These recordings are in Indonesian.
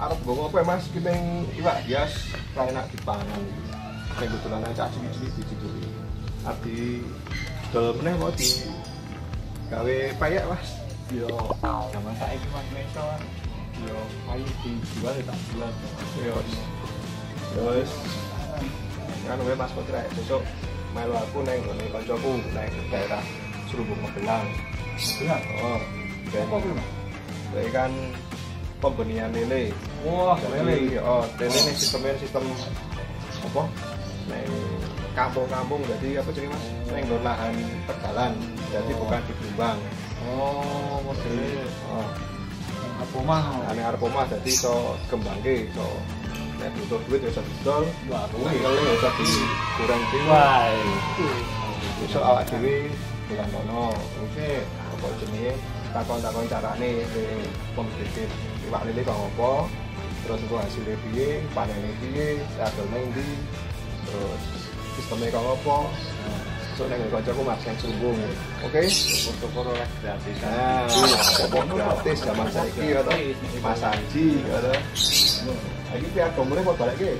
arep nggo apa Mas ki ning iwak hias ra enak dipangan iki. Ning dolanan cah cilik-cilik diciduli. Abi dol meneh kok di gawe payek Mas. Yo, sama saiki Mas Meso. Yo, ayo dijual ya tak jual. Yo. Terus kan wae Mas Putra besok melu aku neng ngene kancaku neng daerah Serubung Magelang. Benar. Oh, Apa kuwi Mas? ini kan pembenihan lele. Wah, lele. Oh, lele ini sistem apa? Neng kampung-kampung jadi apa jadi Mas? Neng lahan tegalan. Jadi bukan di Jombang. Oh, modele. Oh, Apa mah? ane arep omah dadi iso kembangke iso nek butuh duit ya iso didol. Wah, Kuwi lele ya iso digoreng dhewe. Wah. Besok awak dhewe bulan kono. Oke, apa jenenge? Takon-takon carane pembudidayaan iwak lele kok apa? Terus engko hasilnya piye, panene piye, adol nang ndi? Terus sistemnya kok apa? So nang kancaku Mas yang Serubung. Oke. Syukur oleh gratis. Nah, apa gratis zaman saiki ya to. Mas Haji ya to. Iki piye gomure kok balekke?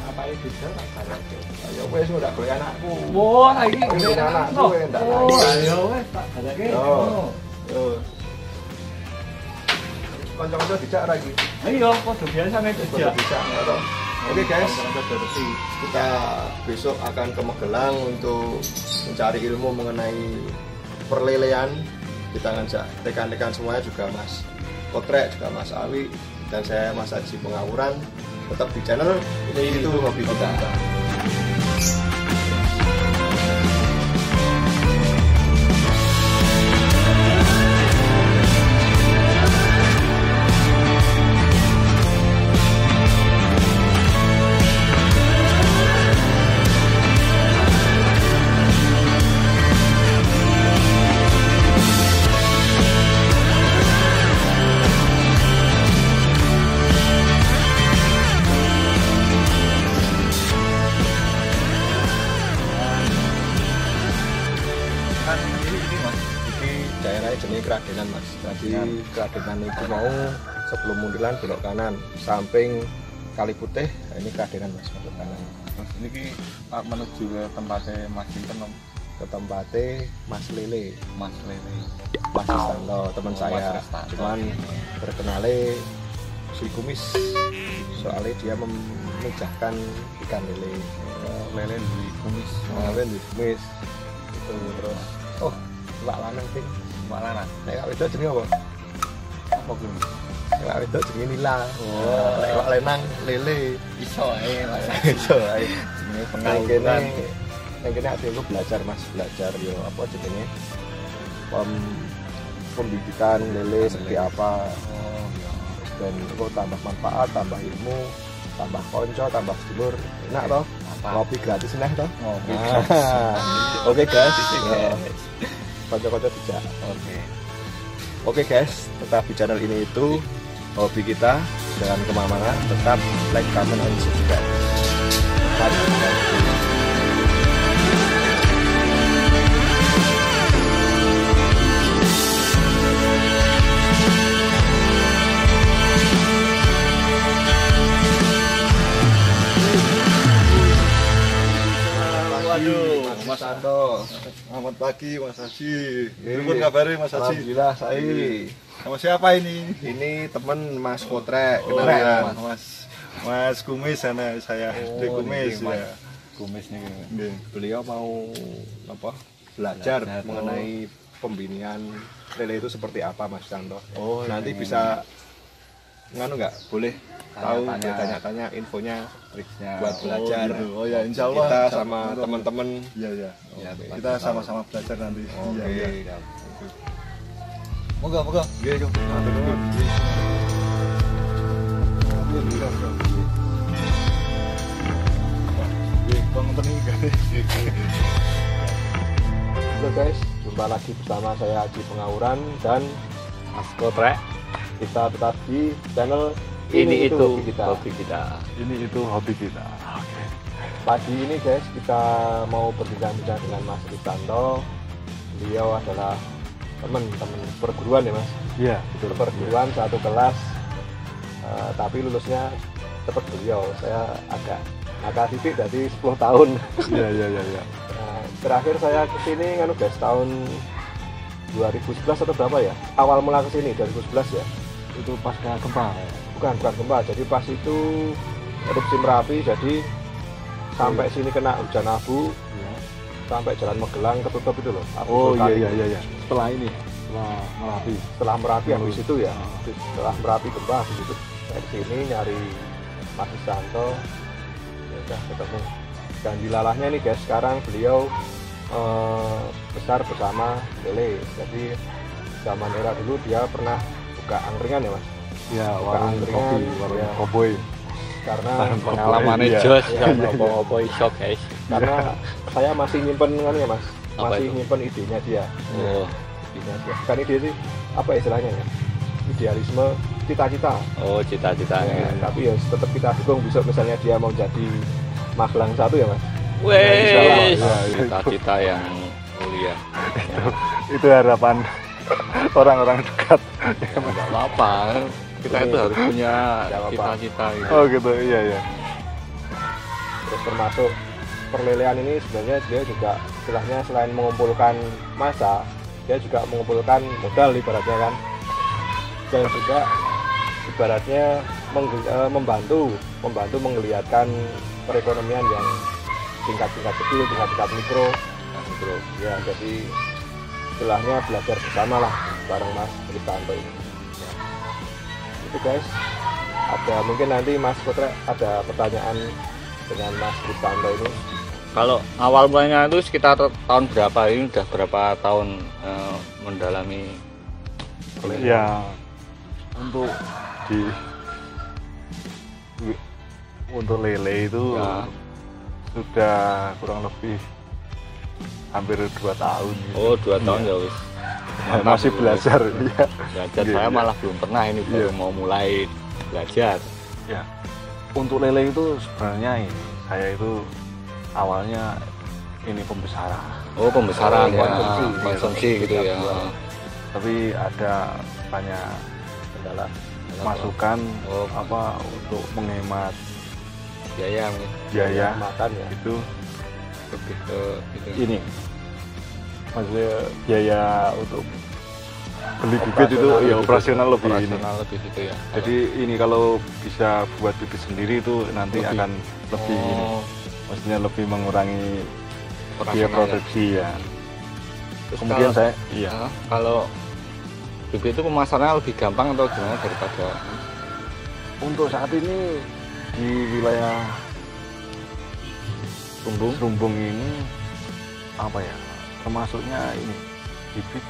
Apa itu bisa tak balekke? Ya wis ndak golek anakku. Wah, iki golek anakku ndak Oh, nangis. ayo wes tak balekke. Yo. Kanca-kanca dijak ra iki. Ayo, padha biasa nek Dijak ya to. Oke guys, Kanca-kanca doresi. kita besok akan ke Magelang untuk mencari ilmu mengenai perlelean. Kita ngajak rekan-rekan semuanya juga Mas Kotrek, juga Mas Awi, dan saya Mas Haji Pengawuran. Tetap di channel ini itu hobi kita. Daerahnya jenis Kradenan Mas. Jadi Kradenan itu mau sebelum Mundilan belok kanan, samping Kali Putih, nah ini Kradenan Mas belok kanan. Terus ini menuju ke tempatnya Mas Sinten Om? Ke tempatnya Mas Lele, Mas Lele. Mas Ristanto, teman Mas saya. Ristanto. Cuman terkenalnya si Kumis, soalnya dia memejahkan ikan lele. Lele di kumis. Lele di Kumis. Itu terus, oh, Mbak Lanang sih. Mak Lana. Nek awake dhewe jenenge apa? Apa kuwi? Nek awake dhewe jenenge Nila. Oh. Nek awak lenang lele. Iso ae Mas. Iso ae. Jenenge Pengawuran. pengawuran. Yang kene aku belajar Mas, belajar yo apa jenenge? Pembibitan lele seperti apa. Oh, iya. Dan kok tambah manfaat, tambah ilmu, tambah konco, tambah sedulur. Enak toh? Apa? Ngopi gratis neh toh? Ngopi Nah. Oke guys. Ya. Konco-konco tidak. Oke guys, tetap di channel ini itu hobi kita, jangan kemana-mana, tetap like, comment, dan subscribe. Waduh, Mas Santo. Selamat pagi Mas Haji. Iya. Gimana kabarnya Mas Haji? Alhamdulillah saya. Sama siapa ini? Ini teman Mas Kotrek, Oh, kenalan. Mas Kumis sana saya. Di Kumis ini, ya. Kumis nih. Nggih. Beliau mau apa? Belajar Belajar. mengenai pembinian lele itu seperti apa Mas Santo. Oh, Nanti ini. bisa nganu nggak? Boleh tahu Tanya-tanya. tanya-tanya infonya Triknya. buat belajar. gitu. Oh ya, insya Allah. Kita sama teman-teman. Iya ya. Ya, Oke. Kita sama-sama belajar nanti. Oke. Iya, iya. Moga. Iya, yuk. Matur nuwun. Halo guys, jumpa lagi bersama saya Haji Pengawuran dan Mas Kotrek. kita tetap di channel Ini itu Hobi kita. hobi kita. Ini itu hobi kita. Oke. Pagi ini guys kita mau berbincang-bincang dengan Mas Ristanto. Beliau adalah teman perguruan ya Mas. Iya, Perguruan satu kelas tapi lulusnya cepat beliau. Saya agak nakal titik dari 10 tahun. Iya. Nah, terakhir saya kesini kan guys tahun 2011 atau berapa ya? Awal mula kesini 2011 ya. Itu pasca gempa. Bukan gempa. Jadi pas itu erupsi Merapi, jadi sampai sini kena hujan abu, sampai Jalan Magelang ketutup itu loh. Oh iya. Setelah ini, setelah Merapi. Habis itu ya. Setelah Merapi gempa habis itu saya kesini nyari Mas Isanto. Ya udah ketemu. Dan dilalahnya nih guys, sekarang beliau besar bersama Lele. Jadi zaman era dulu dia pernah buka angkringan ya Mas. Ya, Buka warung kopi, warung ya. koboi. Karena Pengalamannya Iya. jos ya, apa iso guys. karena saya masih nyimpen kan ya Mas. Apa Masih itu? nyimpen idenya dia. Oh, Idenya dia. Bukan ide sih, apa istilahnya ya? Idealisme, cita-cita. oh Ya, cita-citanya. tapi ya tetap kita dukung besok misalnya dia mau jadi Magelang 1 ya Mas. Wes, Ya, cita-cita yang mulia. Itu harapan orang-orang dekat. Enggak apa-apa. Kita itu harus punya Nggak apa-apa. cita-cita gitu. Oh gitu, iya. Terus termasuk perlelean ini sebenarnya dia juga istilahnya selain mengumpulkan massa, dia juga mengumpulkan modal ibaratnya kan, dan juga ibaratnya membantu menggeliatkan perekonomian yang tingkat-tingkat kecil, tingkat-tingkat mikro. Bro. Ya jadi istilahnya belajar bersama lah bareng Mas Kristanto ini. Ya. Itu guys, ada mungkin nanti Mas Putra ada pertanyaan dengan Mas Kristanto ini. Kalau awal mulanya itu sekitar tahun berapa? Ini udah berapa tahun mendalami Ya, untuk untuk lele itu Ya. sudah kurang lebih hampir 2 tahun gitu. Oh, 2 tahun ya wis. Masih belajar ya. Belajar Iya, saya iya. malah belum pernah ini baru Iya. mau mulai belajar. Ya. Untuk lele itu sebenarnya ini saya itu awalnya ini pembesaran. Oh, pembesaran Oh, ya, konsumsi. konsumsi gitu ya. Tapi ada banyak Kendala. masukan Oh. apa untuk menghemat Biaya mungkin. biaya makan ya. itu Lebih ke itu. ini maksudnya biaya untuk beli bibit itu ya operasional lebih ini. Operasional lebih gitu ya. Jadi ini kalau bisa buat bibit sendiri itu nanti Lebih. akan lebih ini, Oh, maksudnya lebih mengurangi biaya operasional ya. produksi ya. Terus Kemudian kalau- saya iya kalau bibit itu pemasarannya lebih gampang atau gimana daripada untuk saat ini di wilayah Rumbung ini apa ya termasuknya ini bibit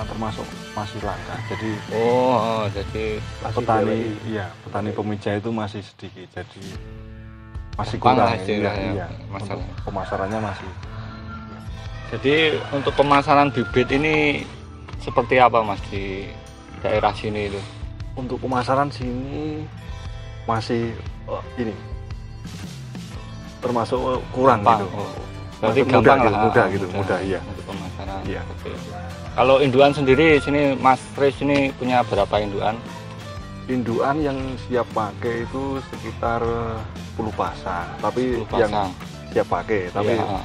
termasuk masih langka. Jadi jadi petani iya petani pemijah itu masih sedikit, jadi masih Gampang lah kurang istilahnya, iya. masalah. Untuk pemasarannya masih jadi untuk pemasaran bibit ini seperti apa Mas di daerah sini itu? untuk pemasaran sini masih ini termasuk kurang Gampang. gitu. Oh. Berarti Mudah gampang gitu, lah. mudah, iya. Untuk pemasaran. Iya. Oke. Kalau induan sendiri sini Mas Tris ini punya berapa induan? Induan yang siap pakai itu sekitar 10 pasang, tapi 10 yang pasang. siap pakai, tapi Iya.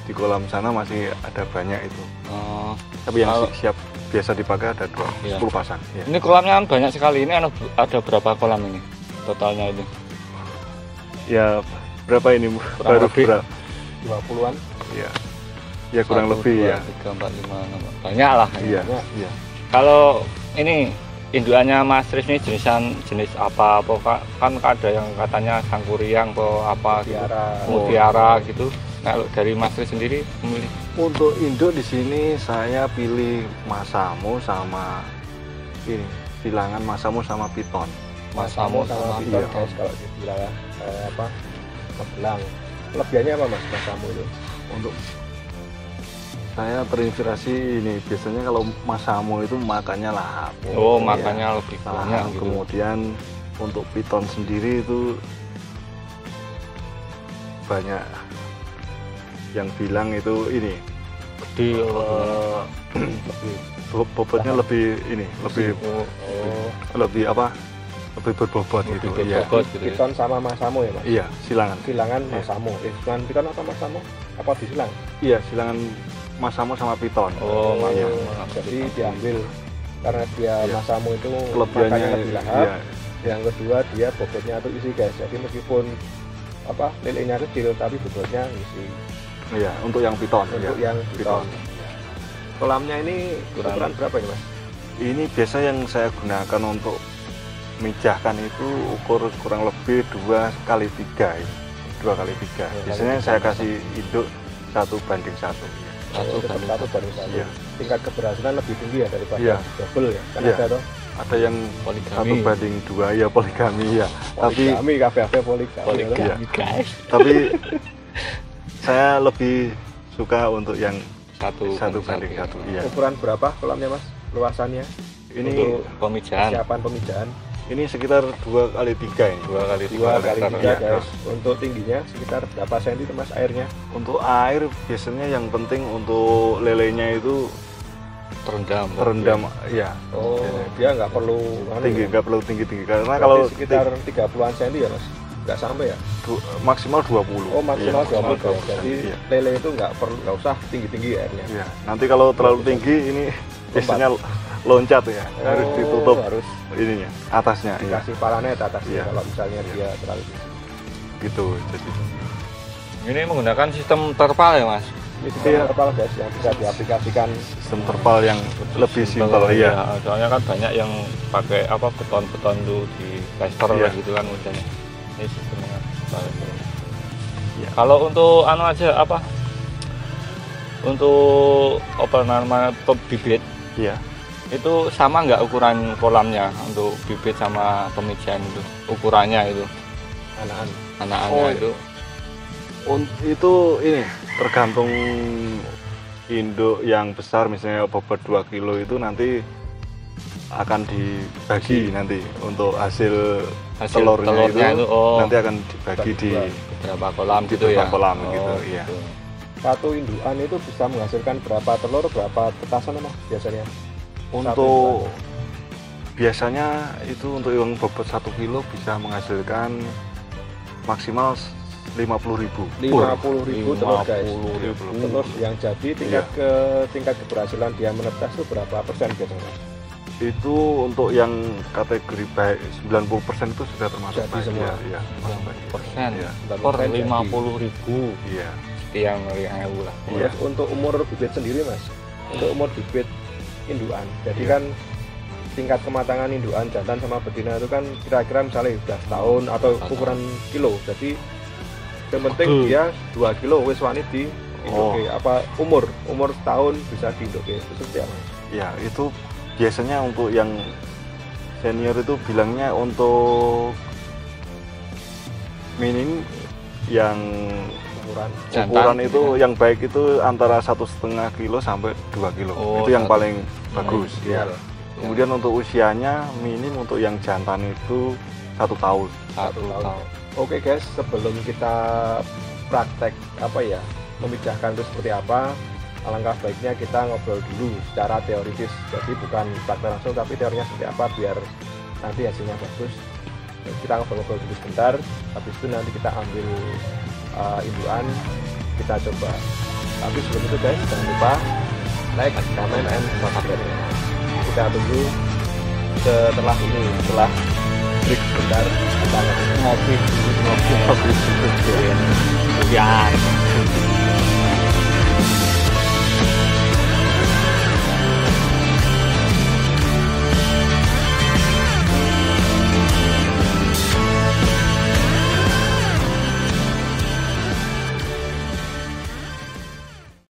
di kolam sana masih ada banyak itu. Oh. Tapi yang Kalau- siap biasa dipakai ada Iya. 10 pasang. Ya. Ini kolamnya kan banyak sekali. Ini ada berapa kolam ini totalnya ini? Ya berapa ini? Kurang Baru lebih. berapa? 20-an. Ya. Ya kurang 1, lebih 2, ya. 3, 4, 5, 6. Banyak lah. Iya. Banyak. Iya. Kalau ini induannya Mas Tris ini jenis apa? Kan ada yang katanya sangkuriang atau apa gitu. Mutiara gitu. Kalau dari Mas Tris sendiri memilih Untuk induk di sini saya pilih Masamo sama ini bilangan Masamo sama Piton. Masamo sama sama Piton iya. guys kalau di wilayah Magelang. Kelebihannya apa Mas Masamu itu? Untuk saya terinspirasi ini biasanya kalau Masamo itu makannya lahap. Oh, Iya, makannya lebih banyak lahap. gitu. Kemudian untuk Piton sendiri itu banyak yang bilang itu ini Gede. bobotnya lebih ini lebih Oh. lebih apa lebih berbobot gitu. Iya. berbobot gitu ya. Piton sama Masamo ya mas? Iya, silangan. Silangan Masamo, silangan piton atau Masamo? Apa disilang? Iya, silangan Masamo sama piton. Oh, iya. Jadi diambil karena dia Iya. Masamo itu Kelebihannya makannya lebih lahap. iya, Yang kedua dia bobotnya itu isi guys. Jadi meskipun apa lelenya kecil tapi bobotnya isi. iya, untuk yang piton. Untuk iya. yang piton. Kolamnya ini ukuran berapa ini mas? Ini biasa yang saya gunakan untuk mijahkan itu ukur kurang lebih 2x3 ya. 2x3. Biasanya saya kasih induk 1:1. Satu banding satu. Iya. Tingkat keberhasilan lebih tinggi ya daripada Iya. double ya. Kan Iya. ada toh. Ada yang Poligami. 1:2 ya poligami ya. Tapi Poligami, kafe poligami. Iya. Guys. tapi saya lebih suka untuk yang Satu 1:1. Iya. Ukuran berapa kolamnya mas? Luasannya? Ini untuk pemijahan Persiapan pemijahan? ini sekitar 2x3 ini. 2x3 2x3 Iya. guys. Untuk tingginya sekitar berapa senti itu mas airnya? Untuk air biasanya yang penting untuk lelenya itu terendam ya. Oh, dia nggak perlu Tinggi, ya? nggak perlu tinggi-tinggi karena Berarti kalau sekitar 30-an senti ya mas? Nggak sampai ya? maksimal 20. Oh maksimal Iya, 20 guys. Jadi iya. lele itu nggak usah tinggi-tinggi airnya. Iya. Nanti kalau terlalu tinggi ini biasanya loncat ya, harus Oh, ditutup harus ininya, atasnya. Iya. dikasih palanet atasnya Iya. kalau misalnya Iya. dia terlalu tinggi. Gitu. Jadi ini menggunakan sistem terpal ya mas. Ini Iya. kepala guys yang bisa diaplikasikan. sistem terpal yang lebih simpel ya. Soalnya kan banyak yang pakai apa beton-beton tuh di plaster Iya. gitu kan misalnya. Ini sistemnya terpal. Iya. Kalau untuk anu aja apa? Untuk apa namanya bibit Iya. itu sama nggak ukuran kolamnya untuk bibit sama pemijahan itu ukurannya itu Anak-anak. anak-anaknya Oh, itu Itu ini tergantung induk yang besar misalnya bobot 2 kilo itu nanti akan dibagi nanti untuk hasil telurnya itu oh nanti akan dibagi di berapa kolam di gitu ya beberapa kolam gitu, iya. Satu indukan itu bisa menghasilkan berapa telur, berapa petasan mas biasanya? untuk biasanya itu untuk yang bobot 1 kilo bisa menghasilkan maksimal 50.000. 50.000 telur guys. 50.000. Telur yang jadi tingkat keberhasilan dia menetas itu berapa persen biasanya mas? Itu untuk yang kategori baik 90% itu sudah termasuk Jadi baik. semua. Iya, termasuk baik. persen Iya. per 50% 50.000 Iya. sekian ribu lah. Iya. Terus untuk umur bibit sendiri mas, untuk umur bibit indukan, jadi Iya. kan tingkat kematangan indukan jantan sama betina itu kan kira-kira misalnya udah setahun atau ukuran kilo, jadi yang penting dia 2 kilo wis wani di induke. Apa umur setahun bisa di induke itu seperti apa? Ya, itu biasanya untuk yang senior itu bilangnya untuk minim yang Ukuran Jantan, ukuran gitu itu kan? yang baik itu antara 1,5 kilo sampai 2 kilo. Oh, Itu yang satu. paling bagus. ideal. Ya. Kemudian untuk usianya minim untuk yang jantan itu 1 tahun. Satu tahun. tahun. Oke guys, sebelum kita praktek apa ya memijahkan itu seperti apa, alangkah baiknya kita ngobrol dulu secara teoritis. Jadi bukan praktek langsung, tapi teorinya seperti apa biar nanti hasilnya bagus. Kita ngobrol-ngobrol dulu sebentar, habis itu nanti kita ambil indukan, kita coba. Tapi sebelum itu guys, jangan lupa like, comment, and subscribe. Kita tunggu setelah ini, setelah break sebentar, kita akan Ngopi dulu, ngopi. Ya.